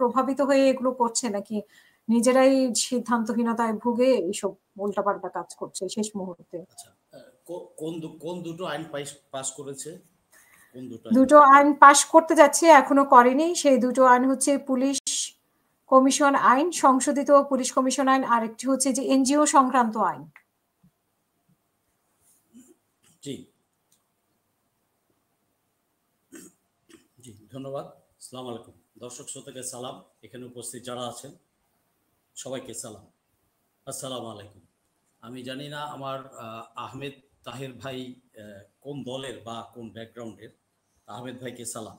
প্রভাবিত হয়ে এগুলো করছে নাকি নিজেরাই সিদ্ধান্তহীনতায় ভুগে এইসব উল্টাপাল্টা কাজ করছে শেষ মুহূর্তে? আচ্ছা, কোন দুটো আইন পাস করেছে? দুটো আইন পাশ করতে যাচ্ছে, এখনো করেনি। সেই দুটো আইন হচ্ছে পুলিশ কমিশন আইন, সংশোধিত পুলিশ কমিশন আইন, আর একটি হচ্ছে যে এনজিও সংক্রান্ত আইন। জি জি, ধন্যবাদ। আসসালামু আলাইকুম দর্শক শ্রোতাকে সালাম, এখানে উপস্থিত যারা আছেন সবাইকে সালাম। আসসালামু আলাইকুম। আমি জানি না আমার আহমেদ তাহের ভাই কোন দলের বা কোন ব্যাকগ্রাউন্ডের। আহমেদ ভাইকে সালাম।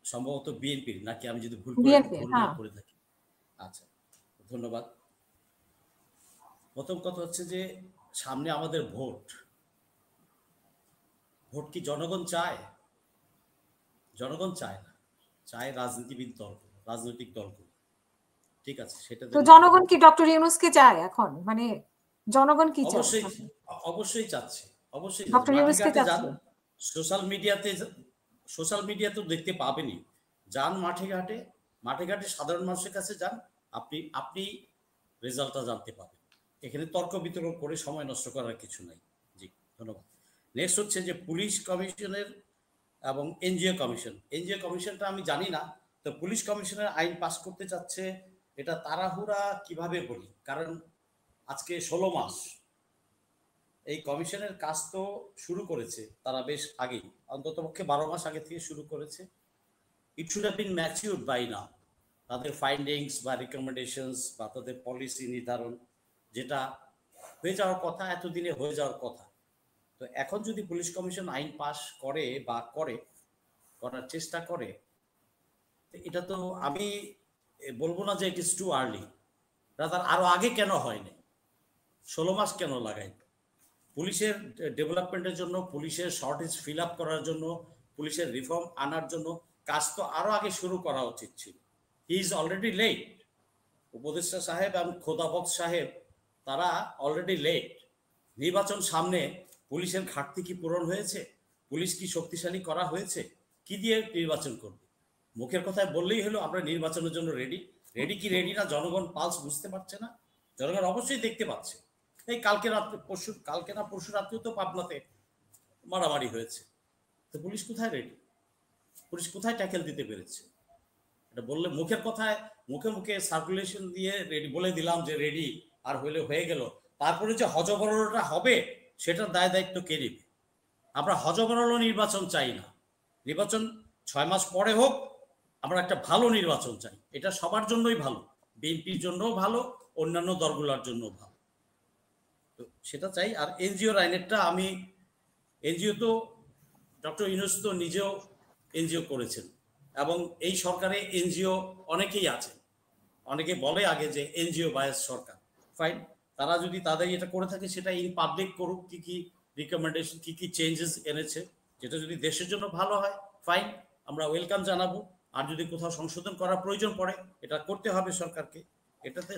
সম্ভবত বিএনপির, নাকি আমি যদি ভুল করে থাকি। আচ্ছা, ধন্যবাদ। প্রথম কথা হচ্ছে যে সামনে আমাদের ভোট কি জনগণ চায়? জনগণ চায় না, চায় রাজনীতিবিদ দলগুলো, রাজনৈতিক দলগুলো। ঠিক আছে, সেটা তো জনগণ কি ডক্টর ইউনূসকে চায় এখন? মানে জনগণ কি চায়? অবশ্যই চাচ্ছে, অবশ্যই ডক্টর ইউনূসকে চাচ্ছে। সোশ্যাল মিডিয়াতে দেখতে পাবেনই। যান মাঠে ঘাটে সাধারণ মানুষের কাছে যান, আপনি রেজাল্টটা জানতে পাবেন। এখানে তর্ক বিতর্ক করে সময় নষ্ট করার কিছু নাই। জি, ধন্যবাদ। নেক্সট হচ্ছে যে পুলিশ কমিশনের এবং এনজিও কমিশনটা আমি জানি না। তো পুলিশ কমিশনের আইন পাস করতে চাচ্ছে, এটা তাড়াহুড়া কিভাবে বলি, কারণ আজকে 16 মাস এই কমিশনের কাজ তো শুরু করেছে তারা বেশ আগেই, অন্ততপক্ষে 12 মাস আগে থেকে শুরু করেছে। It should have been matured by now. তাদের ফাইন্ডিংস বা রিকমেন্ডেশনস বা তাদের পলিসি নির্ধারণ যেটা হয়ে যাওয়ার কথা, এতদিনে হয়ে যাওয়ার কথা। তো এখন যদি পুলিশ কমিশন আইন পাস করে বা করার চেষ্টা করে, এটা তো আমি বলবো না যে it is too early, rather আরো আগে কেন হয়নি? 16 মাস কেন লাগাই? পুলিশের ডেভেলপমেন্টের জন্য, পুলিশের শর্টেজ ফিল আপ করার জন্য, পুলিশের রিফর্ম আনার জন্য কাজ তো আরো আগে শুরু করা উচিত ছিল। He is already late. উপদেষ্টা সাহেব এবং খোদাবক্স সাহেব তারা অলরেডি লেট। নির্বাচন সামনে, পুলিশের ঘাটতি কি পূরণ হয়েছে? পুলিশ কি শক্তিশালী করা হয়েছে? কি দিয়ে নির্বাচন করবে? মুখের কথায় বললেই হলো আমরা নির্বাচনের জন্য রেডি। রেডি না জনগণ পালস বুঝতে পারছে না? জনগণ অবশ্যই দেখতে পাচ্ছে। এই কালকে না পরশু রাত্রেও তো পাবনাতে মারামারি হয়েছে। তো পুলিশ কোথায় রেডি? পুলিশ কোথায় ট্যাকেল দিতে পেরেছে? এটা বললে মুখে সার্কুলেশন দিয়ে রেডি বলে দিলাম যে রেডি, আর হয়ে গেল। তারপরে যে হজবরলটা হবে সেটার দায়িত্ব কে নেবে? আমরা হজবরল নির্বাচন চাই না। নির্বাচন 6 মাস পরে হোক, আমরা একটা ভালো নির্বাচন চাই। এটা সবার জন্যই ভালো, বিএনপির জন্যও ভালো, অন্যান্য দলগুলোর জন্য ভালো। তো সেটা চাই। আর এনজিওর আইনেরটা এনজিও তো ডক্টর ইউনূস তো নিজেও এনজিও করেছেন, এবং এই সরকারে এনজিও অনেকেই আছে। অনেকে বলে আগে যে এনজিও বায়াস সরকার। ফাইন, তারা যদি তাদের এটা করে থাকে সেটা ইন পাবলিক করুক, কি রিকমেন্ডেশন, কি চেঞ্জেস এনেছে, যেটা যদি দেশের জন্য ভালো হয় ফাইন, আমরা ওয়েলকাম জানাবো। আর যদি কোথাও সংশোধন করার প্রয়োজন পড়ে, এটা করতে হবে সরকারকে। এটাতে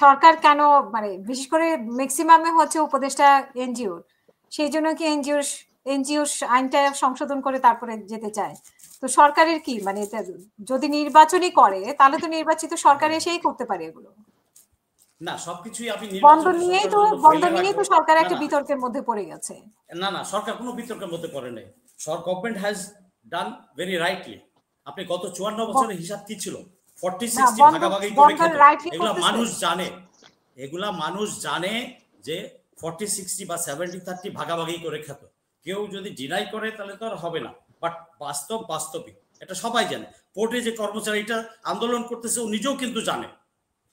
সরকার কেন, মানে বিশেষ করে ম্যাক্সিমামে হচ্ছে উপদেষ্টা এনজিও, সেই জন্য কি এনজিও আইনটা সংশোধন করে তারপরে যেতে চায়? তো সরকারের কি, মানে যদি নির্বাচনই করে তাহলে তো নির্বাচিত সরকার এসেই করতে পারে এগুলো না। সবকিছুই আপনি বন্ধ নিয়েই তো সরকার একটা বিতর্কের মধ্যে পড়ে গেছে। না, সরকার কোনো বিতর্কের মধ্যে পড়ে নাই। Government has done very rightly. আপনি গত 54 বছরের হিসাব কি ছিল? 40-60 ভাগাভাগি করে খেত। এগুলা মানুষ জানে যে 40-60 বা 70-30 ভাগাভাগি করে খেত। কেউ যদি ডিনাই করে তাহলে তো আর হবে না। বাট বাস্তবিক এটা সবাই জানে। পোর্টে যে কর্মচারীটা আন্দোলন করতেছে ও নিজেও কিন্তু জানে।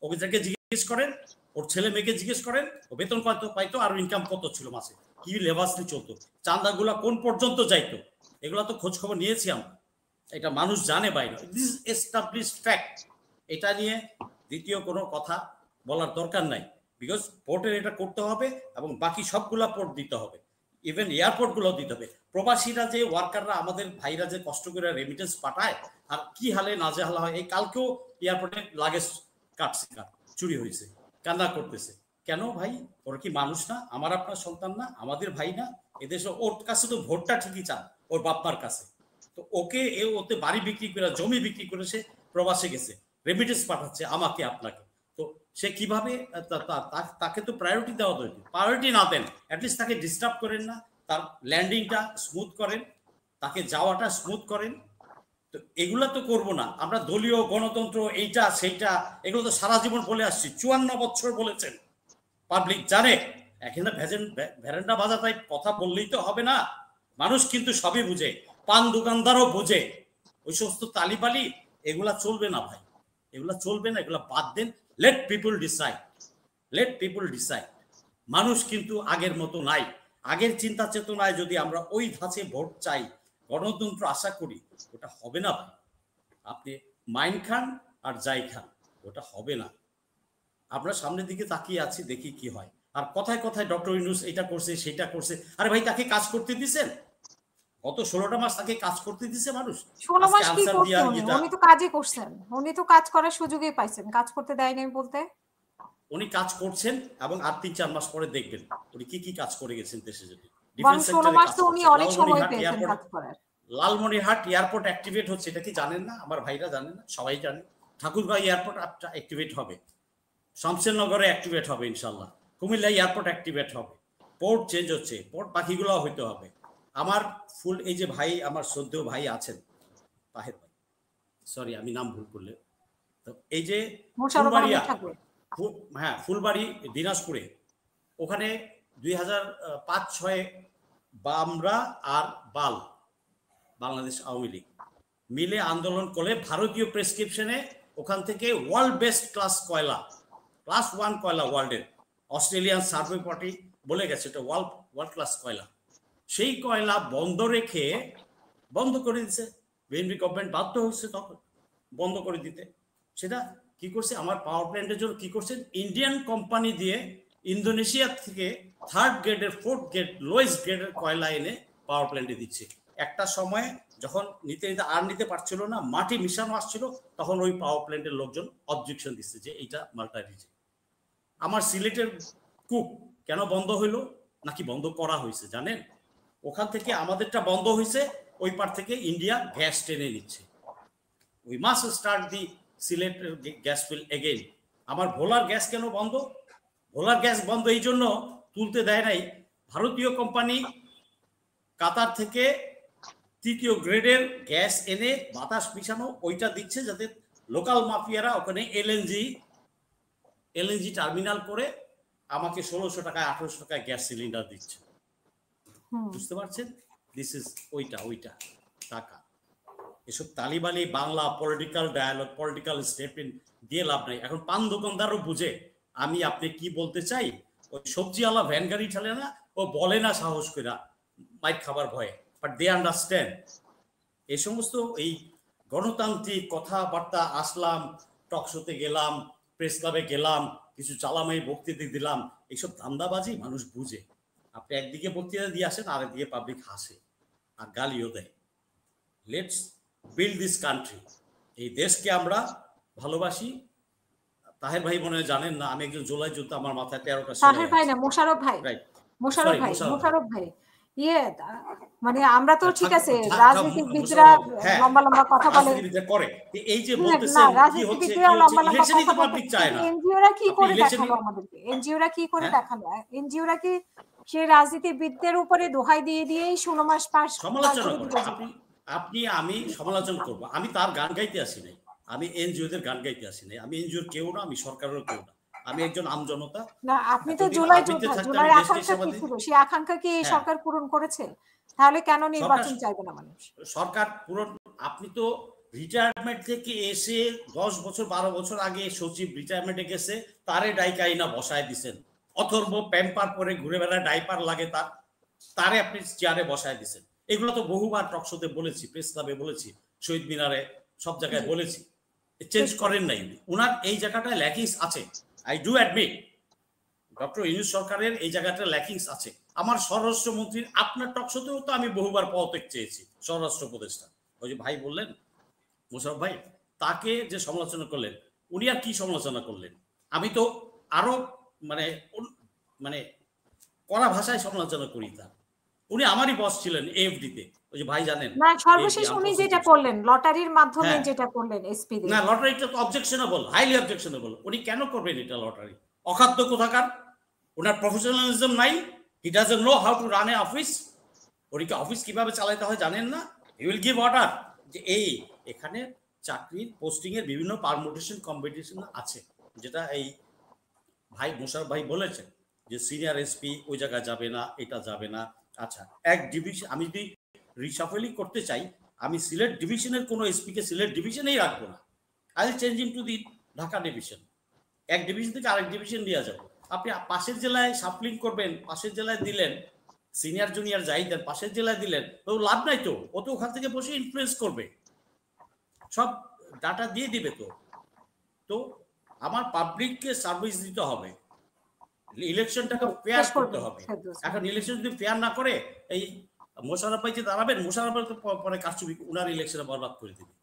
ওকে যাকে জিজ্ঞেস করেন, ওর ছেলে মেয়েকে জিজ্ঞেস করেন, ও বেতন কত পাইতো আর ইনকাম কত ছিল মাসে, কি লেবাসলি চলতো, চাঁদাগুলা কোন পর্যন্ত যাইতো, এগুলা তো খোঁজ খবর নিয়েছি আমরা। এটা মানুষ জানে বাইরে। This established fact. এটা নিয়ে দ্বিতীয় কোনো কথা বলার দরকার নাই। বিকজ পোর্টের এটা করতে হবে এবং বাকি সবগুলা পোর্ট দিতে হবে, ইভেন এয়ারপোর্টগুলো দিতে হবে। প্রবাসীরা যে ওয়ার্কাররা, আমাদের ভাইরা যে কষ্ট করে রেমিটেন্স পাঠায়, আর কি হালে নাজেহাল হয়। এই কালকেও এয়ারপোর্টে লাগেজ চুরি হয়েছে, কান্না করতেছে। কেন ভাই? ওরা কি মানুষ না? আমার আপনার সন্তান না? আমাদের ভাই না? এদেশে ওর কাছে তো ভোটটা ঠিকই চান, ওর বাপমার কাছে। তো তো ওকে ওতে বাড়ি বিক্রি করে, জমি বিক্রি করে সে প্রবাসে গেছে, রেমিটেন্স পাঠাচ্ছে আমাকে আপনাকে। তো সে কিভাবে, তাকে তো প্রায়োরিটি দেওয়া দরকার। প্রায়োরিটি না দেন, অ্যাটলিস্ট তাকে ডিস্টার্ব করেন না, তার ল্যান্ডিংটা স্মুথ করেন, তাকে যাওয়াটা স্মুথ করেন। তো এগুলা তো করবো না আমরা। দলীয় গণতন্ত্র এইটা সেইটা এগুলো তো সারা জীবন বলে আসছি, 54 বছর বলেছেন, পাবলিক জানে। এখানে ভ্যারেন্ডা বাজা তাই কথা বললেই তো হবে না, মানুষ কিন্তু সবই বুঝে, পান দোকানদারও বুঝে। ওই সমস্ত তালিবালি এগুলা চলবে না ভাই, এগুলা চলবে না, এগুলা বাদ দেন। Let people decide, let people decide. মানুষ কিন্তু আগের মতো নাই। আগের চিন্তা চেতনায় যদি আমরা ওই ধাঁচে ভোট চাই, গণতন্ত্র আশা করি, ওটা হবে না ভাই। আপনি মাইন খান আর যাই খান, ওটা হবে না। আমরা সামনের দিকে তাকিয়ে আছি, দেখি কি হয়। আর কথায় কথায় ডক্টর ইউনূস এটা করছে সেটা করছে, আরে ভাই তাকে কাজ করতে দিছেন? গত 16টা মাস তাকে কাজ করতে দিছে মানুষ? 16 মাস কি করছেন উনি? তো কাজই করছেন, উনি তো কাজ করার সুযোগই পাইছেন, কাজ করতে দেয় নাই বলতে। উনি কাজ করছেন এবং আর 3-4 মাস পরে দেখবেন উনি কি কি কাজ করে গেছেন দেশে। যদি ডিফেন্স সেক্টরে কাজ করছেন, উনি অনেক সময় পেয়েছেন কাজ করার। লালমনিরহাট এয়ারপোর্ট অ্যাক্টিভেট হচ্ছে, এটা কি জানেন না? আমার ভাইরা জানেন না? সবাই জানে। ঠাকুরগাঁও এয়ারপোর্ট অ্যাক্টিভেট হবে, শমশেরনগরে অ্যাক্টিভেট হবে ইনশাল্লাহ, কুমিল্লা এয়ারপোর্ট অ্যাক্টিভেট হবে, পোর্ট চেঞ্জ হচ্ছে, পোর্ট বাকিগুলো হইতে হবে। আমার ফুল এই যে ভাই, আমার শ্রদ্ধেয় ভাই আছেন তাহের ভাই, সরি আমি নাম ভুল করলে, তো এই যে ফুলবাড়িয়া, হ্যাঁ ফুলবাড়ি দিনাজপুরে, ওখানে 2005-06 বামরা আর বাংলাদেশ আওয়ামী লীগ মিলে আন্দোলন করে ভারতীয় প্রেসক্রিপশনে ওখান থেকে ওয়ার্ল্ড বেস্ট ক্লাস কয়লা, ক্লাস 1 কয়লা ওয়ার্ল্ডের, অস্ট্রেলিয়ান সার্ভে পার্টি বলে গেছে এটা ওয়ার্ল্ড ক্লাস কয়লা, সেই কয়লা বন্ধ রেখে বন্ধ করে দিচ্ছে। বিএনপি গভর্নমেন্ট বাধ্য হচ্ছে তখন বন্ধ করে দিতে। সেটা কি করছে, আমার পাওয়ার প্ল্যান্টের জন্য কি করছে, ইন্ডিয়ান কোম্পানি দিয়ে ইন্দোনেশিয়া থেকে 3rd গ্রেডের 4th গ্রেড লোয়েস্ট গ্রেডের কয়লা এনে পাওয়ার প্ল্যান্টে দিচ্ছে। একটা সময়ে যখন নিতে আর নিতে পারছিল না, মাটি মিশানো আসছিল, তখন ওই পাওয়ার প্ল্যান্টের লোকজন অবজেকশন দিচ্ছে যে এইটা মাল্টা রিজেক্ট। আমার সিলেটের কূপ কেন বন্ধ হইলো, নাকি বন্ধ করা হয়েছে জানেন? ওখান থেকে আমাদেরটা বন্ধ হয়েছে, ওই পার থেকে ইন্ডিয়া গ্যাস টেনে নিচ্ছে। উই মাস্ট স্টার্ট দি সিলেটের গ্যাস ফিল এগেইন। আমার ভোলার গ্যাস কেন বন্ধ? ভোলার গ্যাস বন্ধ এই জন্য তুলতে দেয় নাই, ভারতীয় কোম্পানি কাতার থেকে 3য় গ্রেডের গ্যাস এনে বাতাস মিশানো ওইটা দিচ্ছে, যাতে লোকাল মাফিয়ারা ওখানে এলএনজি টার্মিনাল করে আমাকে 1600 টাকায় 1800 টাকায় গ্যাস সিলিন্ডার দিচ্ছে। বুঝতে পারছেন? দিস ইজ ওইটা টাকা। এসব তালিবালি Bangla political dialogue, political statement দিয়ে লাভ নাই। এখন পান দোকানদারও বুঝে আমি আপনি কি বলতে চাই। ওই সবজিওয়ালা ভ্যান গাড়ি ঠেলে না, ও বলে না সাহস করে মাইক খাবার ভয়ে, বাট দে আন্ডারস্ট্যান্ড। এই সমস্ত এই গণতান্ত্রিক কথাবার্তা, আসলাম টকশোতে গেলাম, প্রেস ক্লাবে গেলাম, কিছু চালামাই বক্তৃতা দিলাম, এইসব ধান্দাবাজি মানুষ বুঝে। আপনি একদিকে বক্তৃতা দিয়ে আসেন, আরেকদিকে পাবলিক হাসে আর গালিও দেয়। Let's build this country. এই দেশকে আমরা ভালোবাসি। তাহের ভাই মনে জানেন না, আমি একজন জুলাই যোদ্ধা, আমার মাথায় 13টা। তাহের ভাই না, মোশাররফ ভাই। রাইট, মোশাররফ ভাই। মানে আমরা তো ঠিক আছে, রাজনীতিবিদরা লম্বা লম্বা কথা বলে, এই যে বলতেছেন কি হচ্ছে, ইলেকশনই তো পাবলিক চায় না। এনজিওরা কি করে দেখালো আমাদেরকে? এনজিওরা কি করে দেখালো? এনজিওরা কি সেই রাজনীতিবিদদের উপরে দোহাই দিয়ে দিয়েই 16 মাস পাস সমালোচনা করবে? আমি সমালোচনা করবো? আমি তার গান গাইতে আসি নাই, আমি এনজিওদের গান গাইতে আসি নাই। আমি এনজিওর কেউ না, আমি সরকারের কেউ না, আমি একজন আমজনতা। না, আপনি তো জুলাই যোদ্ধা, জুলাই আকাঙ্ক্ষা কি ছিল? সেই আকাঙ্ক্ষা কি এই সরকার পূরণ করেছে? তাহলে কেন নির্বাচন চাইবে না মানুষ? সরকার পূরণ, আপনি তো রিটায়ারমেন্ট থেকে এসে 10 বছর 12 বছর আগে সচিব রিটায়ারমেন্টে গেছে, তারে ডাইকাইনা বসায় দিছেন। অথর্ব প্যাম্পার পরে ঘুরে বেড়ায়, ডাইপার লাগে তারে আপনি চেয়ারে বসায় দিছেন। এগুলো তো বহুবার টকশোতে বলেছি, প্রেস ক্লাবে বলেছি, শহীদ মিনারে, সব জায়গায় বলেছি। চেঞ্জ করেন নাই উনার এই জায়গাটায় ল্যাকিংস আছে। I do admit doctor Yunus সরকারের এই জায়গাটা ল্যাকিংস আছে। আমার স্বরাষ্ট্রমন্ত্রীর আপনার টকশোতেও তো আমি বহুবার পদত্যাগ চেয়েছি, স্বরাষ্ট্র উপদেষ্টা। ওই যে ভাই বললেন মোশাররফ ভাই, তাকে যে সমালোচনা করলেন, উনি আর কি সমালোচনা করলেন? আমি তো আরো মানে কড়া ভাষায় সমালোচনা করি তার। উনি আমারই বস ছিলেন এএফডিতে, ওই যে ভাই জানেন না, সর্বশেষ উনি যেটা করলেন লটারির মাধ্যমে যেটা করলেন এসপি দের, না লটারিটা তো অবজেকশনেবল, হাইলি অবজেকশনেবল। উনি কেন করবেন এটা লটারি? অখাদ্য কোথাকার, ওনার প্রফেশনালিজম নাই, he doesn't know how to run A office. উনি কি অফিস কিভাবে চালাতে হয় জানেন না? হি উইল গিভ অর্ডার যে এই এখানে চাকরির পোস্টিং এর বিভিন্ন পারমুটেশন কম্পিটিশন আছে, যেটা এই ভাই মোশাররফ ভাই বলেছেন যে সিনিয়র এসপি ওই জায়গায় যাবে না, এটা যাবে না। আচ্ছা, এক ডিভিশন আমি যদি রিসাফেলিং করতে চাই, আমি সিলেট ডিভিশনের কোনো এসপি কে সিলেট ডিভিশনেই রাখবো না, I will change in to the Dhaka division. এক ডিভিশন থেকে আরেক ডিভিশন দেওয়া যাবে। আপনি পাশের জেলায় সাফলিং করবেন, পাশের জেলায় দিলেন, সিনিয়র জুনিয়র যাই দেন পাশের জেলায় দিলেন, তো লাভ নাই তো, ও তো ওখান থেকে বসে ইনফ্লুয়েন্স করবে, সব ডাটা দিয়ে দিবে। তো তো আমার পাবলিককে সার্ভিস দিতে হবে, ইলেকশনটাকে ফেয়ার করতে হবে। এখন ইলেকশন যদি ফেয়ার না করে, এই মোশাররফ ভাই যে দাঁড়াবেন, মোশাররফ ভাই তো পরে কারচুপি উনার ইলেকশনে বরবাদ করে দিবে।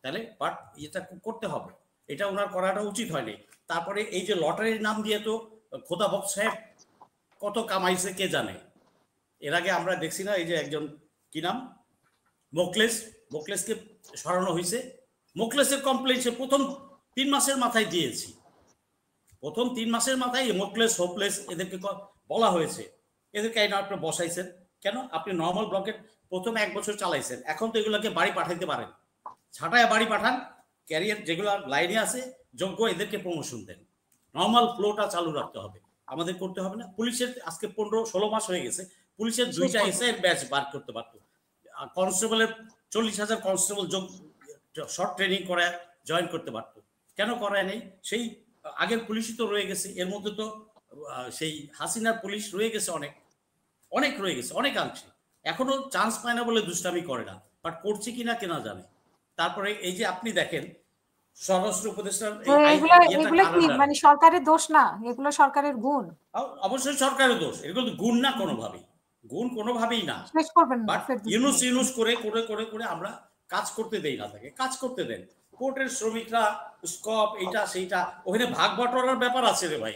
তাহলে বাট এটা করতে হবে, এটা ওনার করাটা উচিত হয়নি। তারপরে এই যে লটারির নাম দিয়ে তো খোদাবক সাহেব কত কামাইছে কে জানে। এর আগে আমরা দেখছি না, এই যে একজন কি নাম মোকলেসকে সরানো হয়েছে। মোকলেসের কমপ্লেন সে প্রথম 3 মাসের মাথায় দিয়েছি, প্রথম 3 মাসের মাথায় মোকলেস হোপলেস এদেরকে বলা হয়েছে, এদেরকে আপনি বসাইছেন কেন? আপনি নর্মাল ব্লকেট প্রথম 1 বছর চালাইছেন, এখন তো এগুলোকে বাড়ি পাঠাইতে পারেন, ছাটায় বাড়ি পাঠান, ক্যারিয়ার যেগুলো লাইনে আছে যোগ্য এদেরকে প্রমোশন দেন, নর্মাল ফ্লোটা চালু রাখতে হবে, আমাদের করতে হবে না। পুলিশের আজকে 15-16 মাস হয়ে গেছে, পুলিশের 2টা এসআই ব্যাচ বার করতে পারতো, কনস্টেবলের 40,000 কনস্টেবল শর্ট ট্রেনিং করে জয়েন করতে পারতো, কেন করায় নেই? সেই আগের পুলিশই তো রয়ে গেছে, এর মধ্যে তো সেই হাসিনার পুলিশ রয়ে গেছে, অনেক অনেক রয়ে গেছে, অনেকাংশে এখনো চান্স পায় না বলে দুষ্টামি করে না, বাট করছে কিনা কেনা জানে। তারপরে এই যে আপনি দেখেন স্বরাষ্ট্র উপদেষ্টার মানে সরকারের দোষ না, এগুলো সরকারের গুণ। অবশ্যই সরকারের দোষ, এগুলো তো গুণ না, কোনোভাবেই গুণ কোনোভাবেই না। বাট ইউনুস করে করে করে করে আমরা কাজ করতে দেই না, তাকে কাজ করতে দেন। কোর্টের শ্রমিকরা স্কপ এইটা সেইটা, ওখানে ভাগ বটোয়ারার ব্যাপার আছে রে ভাই।